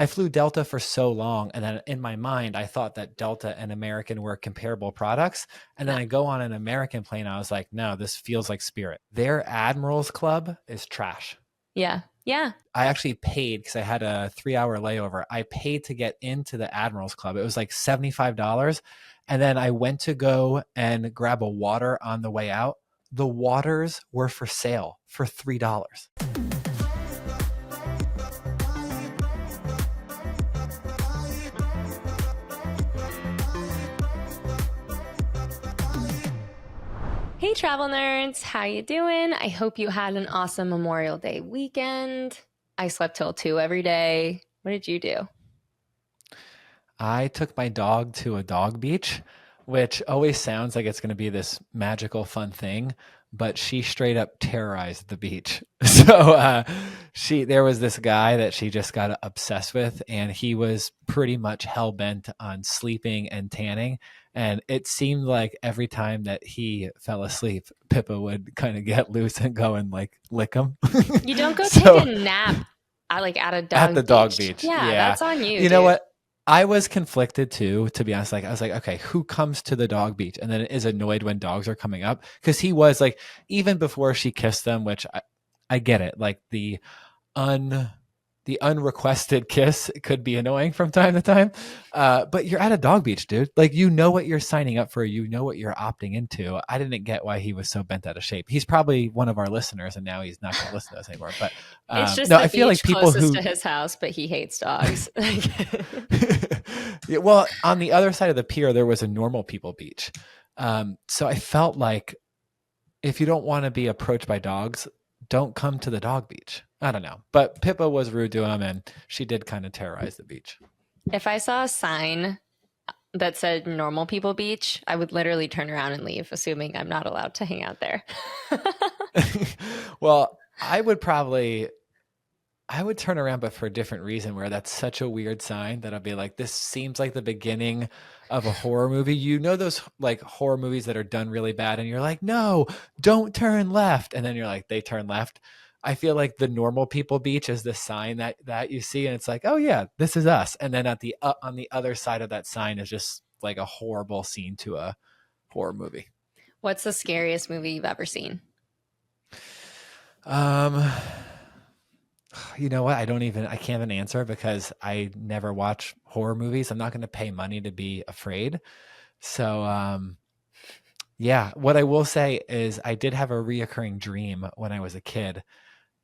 I flew Delta for so long, and then in my mind, I thought that Delta and American were comparable products. And then No. I go on an American plane. I was like, no, this feels like Spirit. Their Admirals Club is trash. Yeah. Yeah. I actually paid because I had a 3 hour layover. I paid to get into the Admirals Club. It was like $75. And then I went to go and grab a water on the way out. The waters were for sale for $3. Hey travel nerds, how you doing? I hope you had an awesome Memorial Day weekend. I slept till 2 every day. What did you do? I took my dog to a dog beach, which always sounds like it's going to be this magical, fun thing, but she straight up terrorized the beach. There was this guy that she just got obsessed with, and he was pretty much hell bent on sleeping and tanning. And it seemed like every time that he fell asleep, Pippa would kind of get loose and go and like lick him. You don't go take So a nap at a at the dog dog beach. beach, Yeah, yeah. that's on you, You know dude. what? I was conflicted too, to be honest. Like I was like, okay, who comes to the dog beach and then is annoyed when dogs are coming up? Because he was like, even before she kissed them, which I get it. Like un the unrequested kiss could be annoying from time to time. But you're at a dog beach, dude. Like you know what you're signing up for. You know what you're opting into. I didn't get why he was so bent out of shape. He's probably one of our listeners, and now he's not going to listen to us anymore. But It's just no, the I feel like beach people closest who to his house, but he hates dogs. Yeah, well, on the other side of the pier, there was a normal people beach. So I felt like if you don't want to be approached by dogs, don't come to the dog beach. I don't know. But Pippa was rude to him, and she did kind of terrorize the beach. If I saw a sign that said normal people beach, I would literally turn around and leave, assuming I'm not allowed to hang out there. Well, I would turn around, but for a different reason, where that's such a weird sign that I'll be like, this seems like the beginning of a horror movie. You know, those like horror movies that are done really bad, and you're like, no, don't turn left. And then you're like, they turn left. I feel like the normal people beach is the sign that you see, and it's like, oh yeah, this is us. And then at the on the other side of that sign is just like a horrible scene to a horror movie. What's the scariest movie you've ever seen? Um, you know what? I can't even answer because I never watch horror movies. I'm not going to pay money to be afraid. So, yeah, what I will say is I did have a reoccurring dream when I was a kid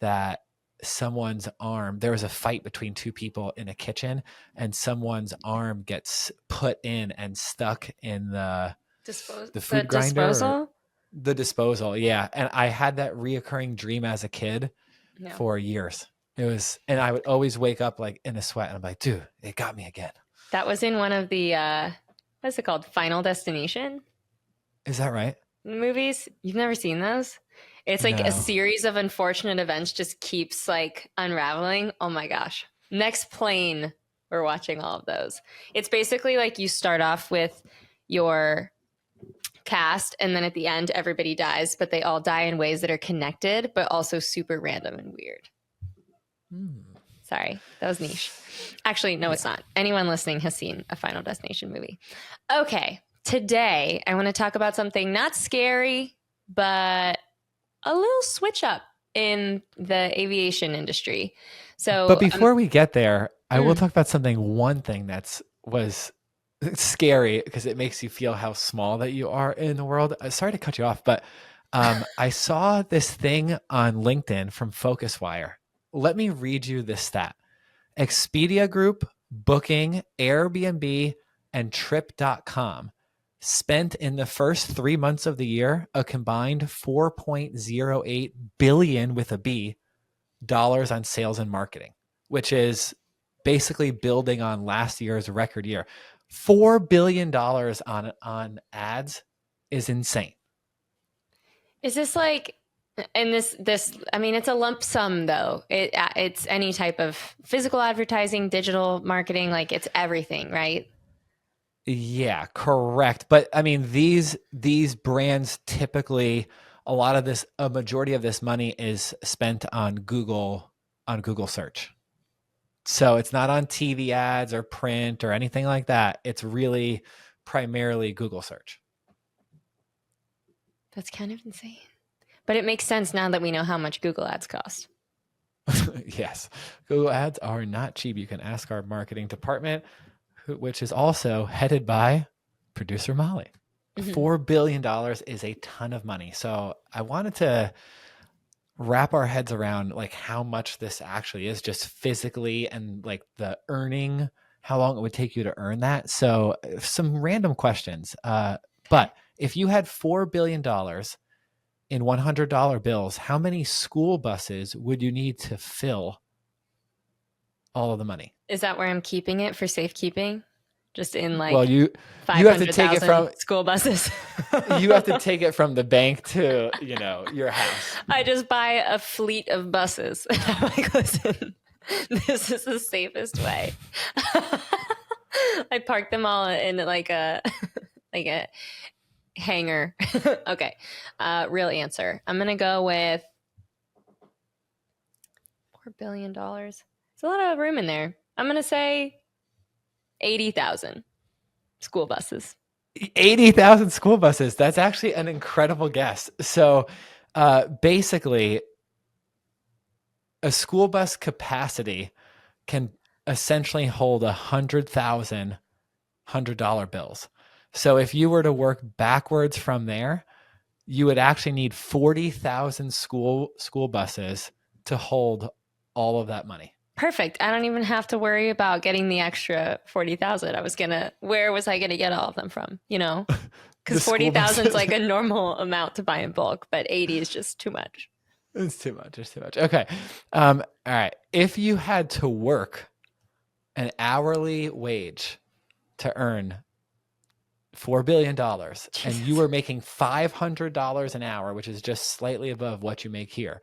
that there was a fight between two people in a kitchen, and someone's arm gets put in and stuck in the The food grinder or disposal? the disposal. Yeah. And I had that reoccurring dream as a kid No. for years. And I would always wake up like in a sweat, and I'm like, dude, it got me again. That was in one of the what's it called? Final Destination Is that right? movies. You've never seen those? It's like a No. series of unfortunate events just keeps like unraveling. Oh my gosh. Next plane, we're watching all of those. It's basically like you start off with your cast, and then at the end everybody dies, but they all die in ways that are connected but also super random and weird. Sorry, that was niche. Actually, no, it's not. Anyone listening has seen a Final Destination movie. Okay, today I want to talk about something not scary, but a little switch up in the aviation industry. So, But before we get there, I will mm, talk about one thing was scary because it makes you feel how small that you are in the world. Sorry to cut you off, but I saw this thing on LinkedIn from FocusWire. Let me read you this stat. Expedia Group, Booking, Airbnb, and Trip.com spent in the first 3 months of the year a combined 4.08 billion with a B dollars on sales and marketing, which is basically building on last year's record year. $4 billion on ads is insane. is this like, and this I mean, it's a lump sum though. It's any type of physical advertising, digital marketing, like it's everything, right? Yeah, correct. But I mean, these brands typically a majority of this money is spent on Google search. So it's not on TV ads or print or anything like that. It's really primarily Google search. That's kind of insane. But it makes sense now that we know how much Google ads cost. Yes, Google ads are not cheap. You can ask our marketing department, which is also headed by producer Molly. $4 billion is a ton of money. So I wanted to wrap our heads around like how much this actually is just physically and like the earning, how long it would take you to earn that. So some random questions. But if you had $4 billion in $100 bills, how many school buses would you need to fill all of the money? Is that where I'm keeping it for safekeeping? Just in like Well, you have to take it 500,000 from school buses. you have to take it from the bank to, your house. I just buy a fleet of buses. I'm like, listen, this is the safest way. I park them all in like a hangar. Okay. Real answer. I'm gonna go with $4 billion. There's a lot of room in there. I'm gonna say 80,000 school buses. 80,000 school buses. That's actually an incredible guess. So basically, a school bus capacity can essentially hold 100,000 $100 bills. So if you were to work backwards from there, you would actually need 40,000 school buses to hold all of that money. Perfect. I don't even have to worry about getting the extra 40,000. Where was I gonna get all of them from? Because 40,000 is like a normal amount to buy in bulk, but 80 is just too much. It's too much. Okay. All right. If you had to work an hourly wage to earn $4 billion and you were making $500 an hour, which is just slightly above what you make here,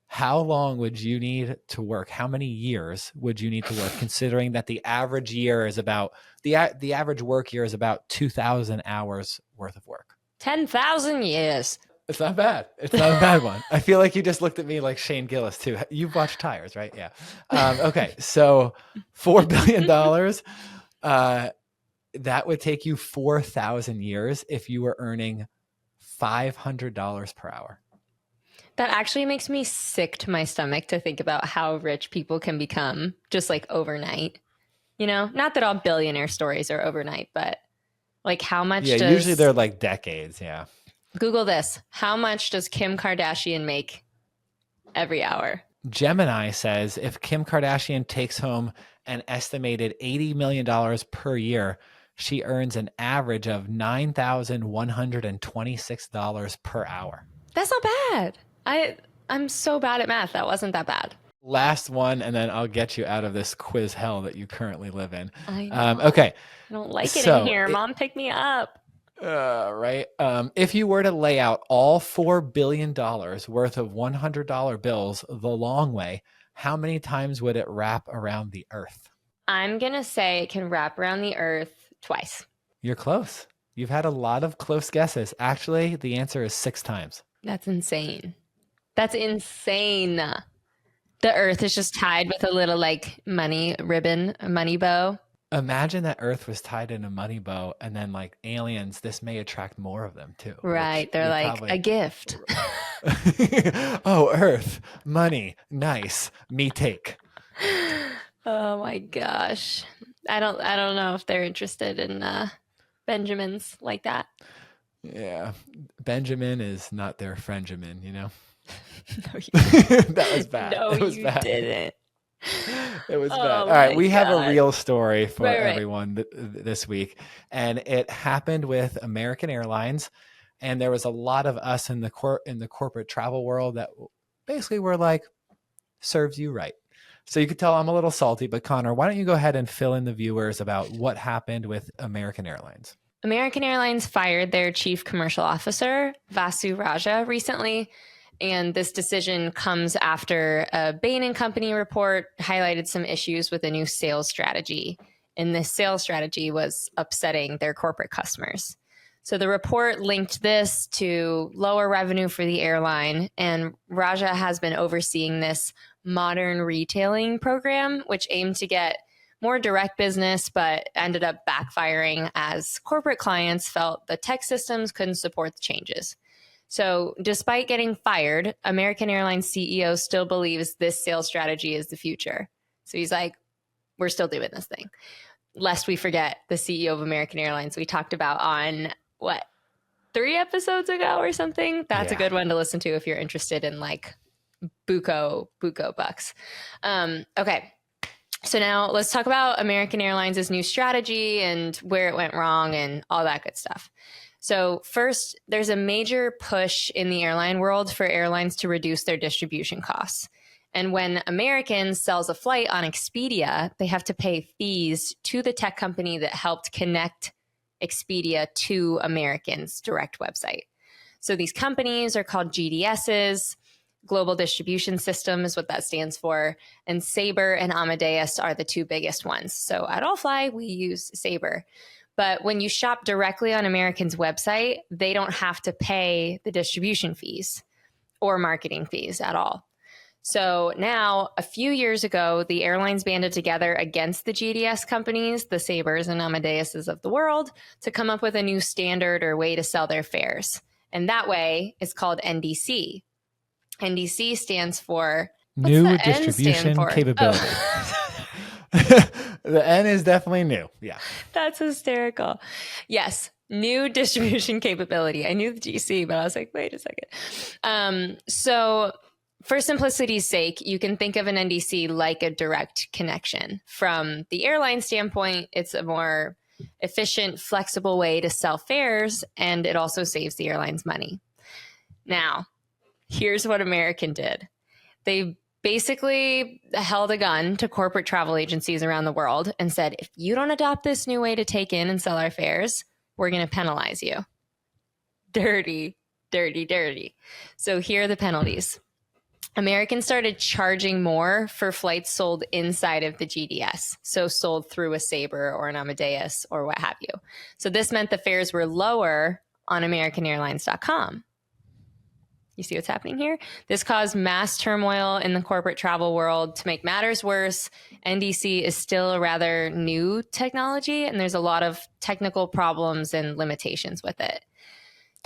how long would you need to work? How many years would you need to work, considering that the average year is about the average work year is about 2,000 hours worth of work? 10,000 years. It's not bad. It's not a bad one. I feel like you just looked at me like Shane Gillis too. You've watched Tires, right? Yeah. Okay. So $4 billion, that would take you 4,000 years if you were earning $500 per hour. That actually makes me sick to my stomach to think about how rich people can become just like overnight. Not that all billionaire stories are overnight, but like how much usually they're like decades. Yeah. Google this. How much does Kim Kardashian make every hour? Gemini says if Kim Kardashian takes home an estimated $80 million per year, she earns an average of $9,126 per hour. That's not bad. I'm so bad at math. That wasn't that bad. Last one, and then I'll get you out of this quiz hell that you currently live in. I know. Okay. I don't like it in here. Mom, pick me up. Right. If you were to lay out all $4 billion worth of $100 bills the long way, how many times would it wrap around the earth? I'm going to say it can wrap around the earth twice. You're close. You've had a lot of close guesses. Actually, the answer is 6 times. That's insane. That's insane. The earth is just tied with a little like money ribbon, a money bow. Imagine that Earth was tied in a money bow, and then like aliens, this may attract more of them too. Right. They're like a gift. Oh, Earth, money, nice, me take. Oh my gosh. I don't know if they're interested in Benjamins like that. Yeah. Benjamin is not their Frenjamin, No, that was bad. No, it was you bad. didn't. It was bad. All right, we have a real story for Right. everyone this week, and it happened with American Airlines. And there was a lot of us in the corporate travel world that basically were like, serves you right. So you could tell I'm a little salty, but Connor, why don't you go ahead and fill in the viewers about what happened with American Airlines? American Airlines fired their chief commercial officer, Vasu Raja, recently. And this decision comes after a Bain & Company report highlighted some issues with a new sales strategy. And this sales strategy was upsetting their corporate customers. So the report linked this to lower revenue for the airline. And Raja has been overseeing this modern retailing program, which aimed to get more direct business, but ended up backfiring as corporate clients felt the tech systems couldn't support the changes. So, despite getting fired, American Airlines CEO still believes this sales strategy is the future. So, he's like, we're still doing this thing. Lest we forget the CEO of American Airlines we talked about on 3 episodes ago or something. That's a good one to listen to if you're interested in like buco bucks. Okay. So now let's talk about American Airlines' new strategy and where it went wrong and all that good stuff. So first, there's a major push in the airline world for airlines to reduce their distribution costs. And when American sells a flight on Expedia, they have to pay fees to the tech company that helped connect Expedia to American's direct website. So these companies are called GDSs. Global Distribution System is what that stands for. And Sabre and Amadeus are the 2 biggest ones. So at Allfly, we use Sabre. But when you shop directly on American's website, they don't have to pay the distribution fees or marketing fees at all. So now, a few years ago, the airlines banded together against the GDS companies, the Sabres and Amadeuses of the world, to come up with a new standard or way to sell their fares. And that way is called NDC. NDC stands for New Distribution Capability. Oh. The N is definitely new. Yeah. That's hysterical. Yes. New distribution capability. I knew the GC, but I was like, wait a second. So for simplicity's sake, you can think of an NDC like a direct connection. From the airline standpoint, it's a more efficient, flexible way to sell fares, and it also saves the airlines money. Now, here's what American did. They basically held a gun to corporate travel agencies around the world and said, if you don't adopt this new way to take in and sell our fares, we're going to penalize you. Dirty, dirty, dirty. So here are the penalties. American started charging more for flights sold inside of the GDS, so sold through a Sabre or an Amadeus or what have you. So this meant the fares were lower on AmericanAirlines.com. You see what's happening here? This caused mass turmoil in the corporate travel world. To make matters worse, NDC is still a rather new technology, and there's a lot of technical problems and limitations with it.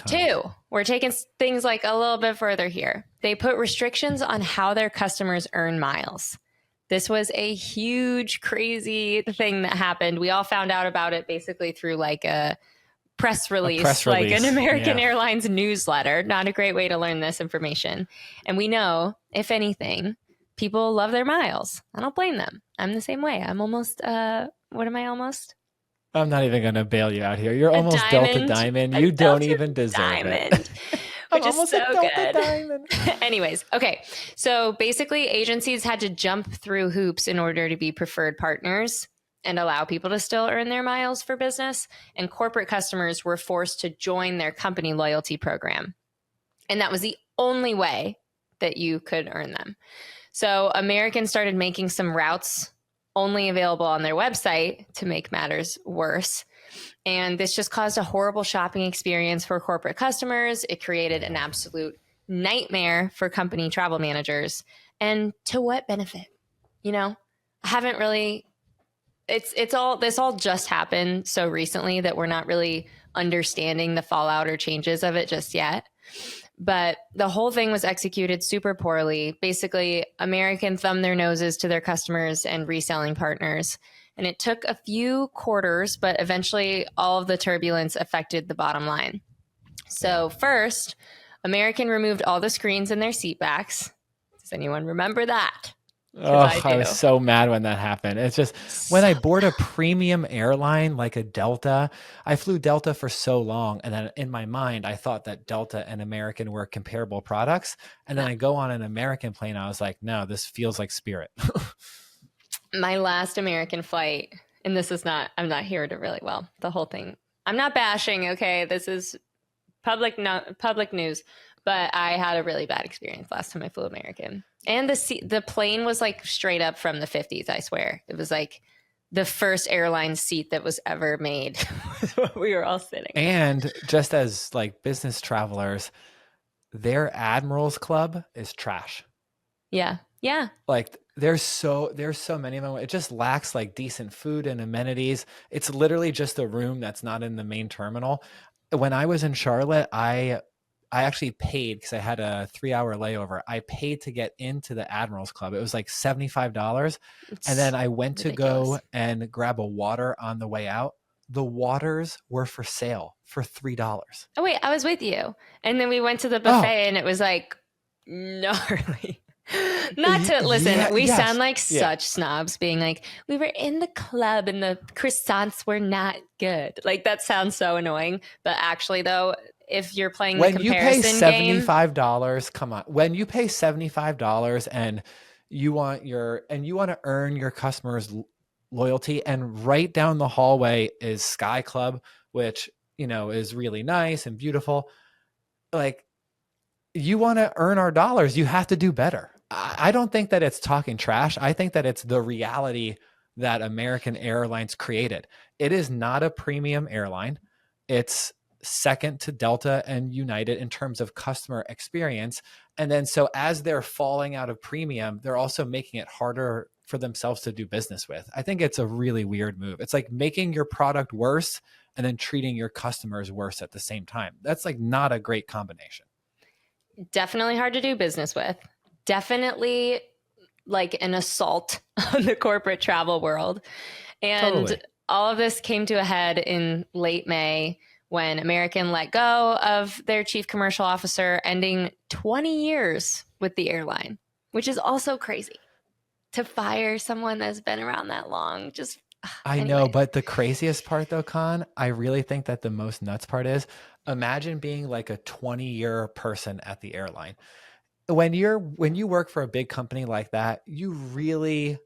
Two, we're taking things like a little bit further here. They put restrictions on how their customers earn miles. This was a huge, crazy thing that happened. We all found out about it basically through like a press release, like an American Airlines newsletter. Not a great way to learn this information. And we know, if anything, people love their miles. I don't blame them. I'm the same way. I'm almost, what am I almost? I'm not even going to bail you out here. You're almost Delta Diamond. You don't even deserve it. Which is so good. Anyways, okay. So basically, agencies had to jump through hoops in order to be preferred partners and allow people to still earn their miles for business. And corporate customers were forced to join their company loyalty program. And that was the only way that you could earn them. So American started making some routes only available on their website to make matters worse. And this just caused a horrible shopping experience for corporate customers. It created an absolute nightmare for company travel managers. And to what benefit? You know, I haven't really, this all just happened so recently that we're not really understanding the fallout or changes of it just yet. But the whole thing was executed super poorly. Basically, American thumbed their noses to their customers and reselling partners. And it took a few quarters, but eventually all of the turbulence affected the bottom line. So first, American removed all the screens in their seat backs. Does anyone remember that? Oh, I was so mad when that happened. It's just when I board a premium airline like a Delta, I flew Delta for so long. And then in my mind, I thought that Delta and American were comparable products. And then I go on an American plane. I was like, no, this feels like Spirit. My last American flight, and this is not, I'm not here to really, the whole thing. I'm not bashing, okay? This is public news. But I had a really bad experience last time I flew American. And the plane was like straight up from the 50s, I swear. It was like the first airline seat that was ever made. We were all sitting. And just as like business travelers, their Admirals Club is trash. Yeah. Yeah. Like there's so many of them. It just lacks like decent food and amenities. It's literally just a room that's not in the main terminal. When I was in Charlotte, I actually paid because I had a 3 hour layover. I paid to get into the Admirals Club. It was like $75. And It's then I went to ridiculous. go and grab a water on the way out. The waters were for sale for $3. Oh wait, I was with you. And then we went to the Oh, buffet and it was like gnarly. Not to listen, yeah, we sound yes. like Yeah. such snobs being like, we were in the club and the croissants were not good. Like that sounds so annoying. But actually though, if you're playing the When you pay comparison game, $75, come on. When you pay $75 and you want to earn your customers loyalty, and right down the hallway is Sky Club, which, is really nice and beautiful. Like, you want to earn our dollars, you have to do better. I don't think that it's talking trash. I think that it's the reality that American Airlines created. It is not a premium airline. It's second to Delta and United in terms of customer experience. And then, so as they're falling out of premium, they're also making it harder for themselves to do business with. I think it's a really weird move. It's like making your product worse and then treating your customers worse at the same time. That's like not a great combination. definitely hard to do business with. Definitely like an assault on the corporate travel world. And Totally. all of this came to a head in late May when American let go of their chief commercial officer, ending 20 years with the airline, which is also crazy to fire someone that's been around that long. Just, I know, anyways. but the craziest part though, Con, I really think that the most nuts part is, imagine being like a 20-year person at the airline. When you work for a big company like that, you really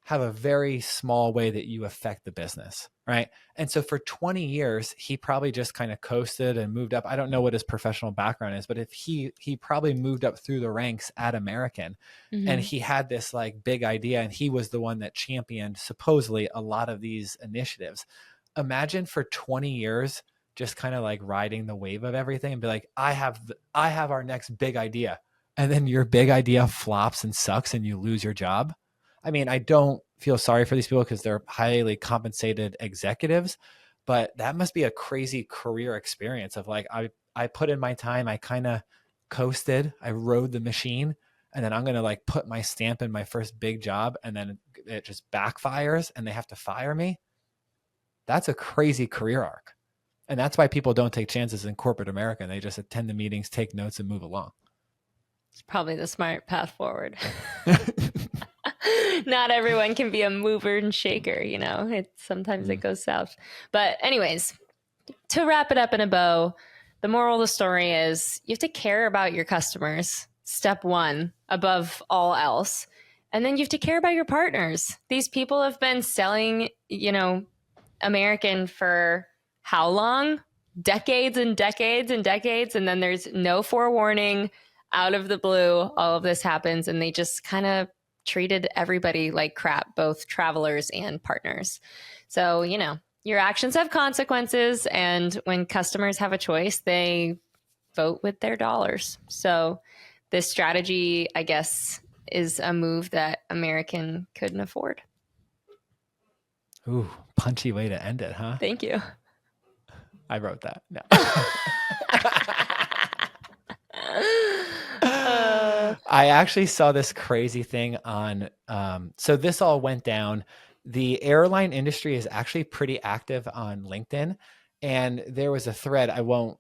have a very small way that you affect the business, right? And so for 20 years, he probably just kind of coasted and moved up. I don't know what his professional background is, but if he probably moved up through the ranks at American, and Mhm. he had this like big idea, and he was the one that championed supposedly a lot of these initiatives. Imagine for 20 years just kind of like riding the wave of everything and be like, I have our next big idea. And then your big idea flops and sucks and you lose your job. I mean, I don't feel sorry for these people because they're highly compensated executives, but that must be a crazy career experience of like, I put in my time, I kind of coasted, I rode the machine, and then I'm going to like put my stamp in my first big job, and then it just backfires and they have to fire me. That's a crazy career arc. And that's why people don't take chances in corporate America. They just attend the meetings, take notes, and move along. It's probably the smart path forward. Not everyone can be a mover and shaker, you know. Sometimes it Mm. goes south. But anyways, to wrap it up in a bow, the moral of the story is you have to care about your customers. Step one, above all else. And then you have to care about your partners. These people have been selling, American for how long? Decades and decades and decades. And then there's no forewarning. Out of the blue, all of this happens. And they just kind of treated everybody like crap, both travelers and partners. So, your actions have consequences. And when customers have a choice, they vote with their dollars. So, this strategy, I guess, is a move that American couldn't afford. Ooh, punchy way to end it, huh? Thank you. I wrote that. No. uh, I actually saw this crazy thing on. So this all went down. The airline industry is actually pretty active on LinkedIn, and there was a thread. I won't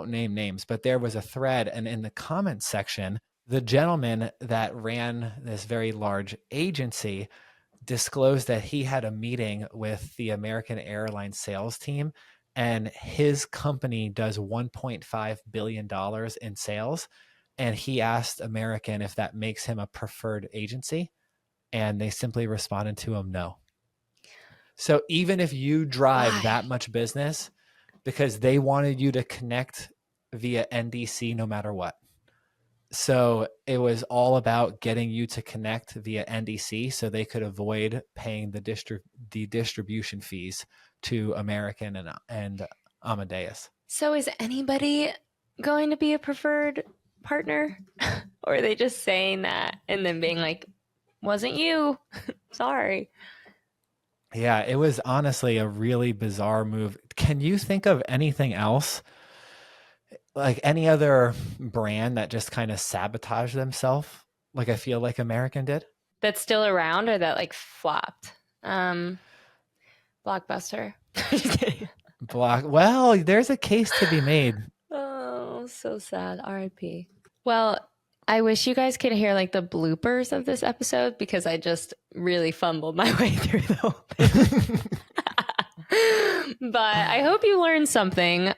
name names, but there was a thread, and in the comments section, the gentleman that ran this very large agency disclosed that he had a meeting with the American Airlines sales team, and his company does $1.5 billion in sales. And he asked American if that makes him a preferred agency. And they simply responded to him, no. So even if you drive why? that much business, because they wanted you to connect via NDC no matter what. So it was all about getting you to connect via NDC so they could avoid paying the distribution fees to American and Amadeus. So is anybody going to be a preferred partner? Or are they just saying that and then being like, Wasn't you. Sorry. Yeah, it was honestly a really bizarre move. Can you think of anything else, like any other brand that just kind of sabotaged themselves? Like I feel like American did. That's still around or that like flopped? Um, Blockbuster. Just kidding. Block. Well, there's a case to be made. Oh, so sad. RIP. Well, I wish you guys could hear like the bloopers of this episode because I just really fumbled my way through the whole thing. But I hope you learned something.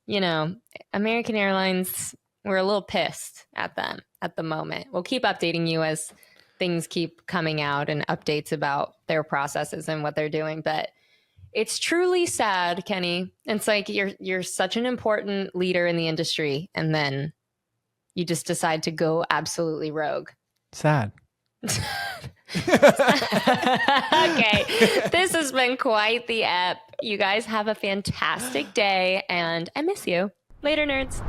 You know, American Airlines, we're a little pissed at them at the moment. We'll keep updating you as things keep coming out and updates about their processes and what they're doing. But it's truly sad, Kenny. It's like you're such an important leader in the industry, and then you just decide to go absolutely rogue. Sad. Okay, this has been quite the ep. You guys have a fantastic day, and I miss you. Later, nerds.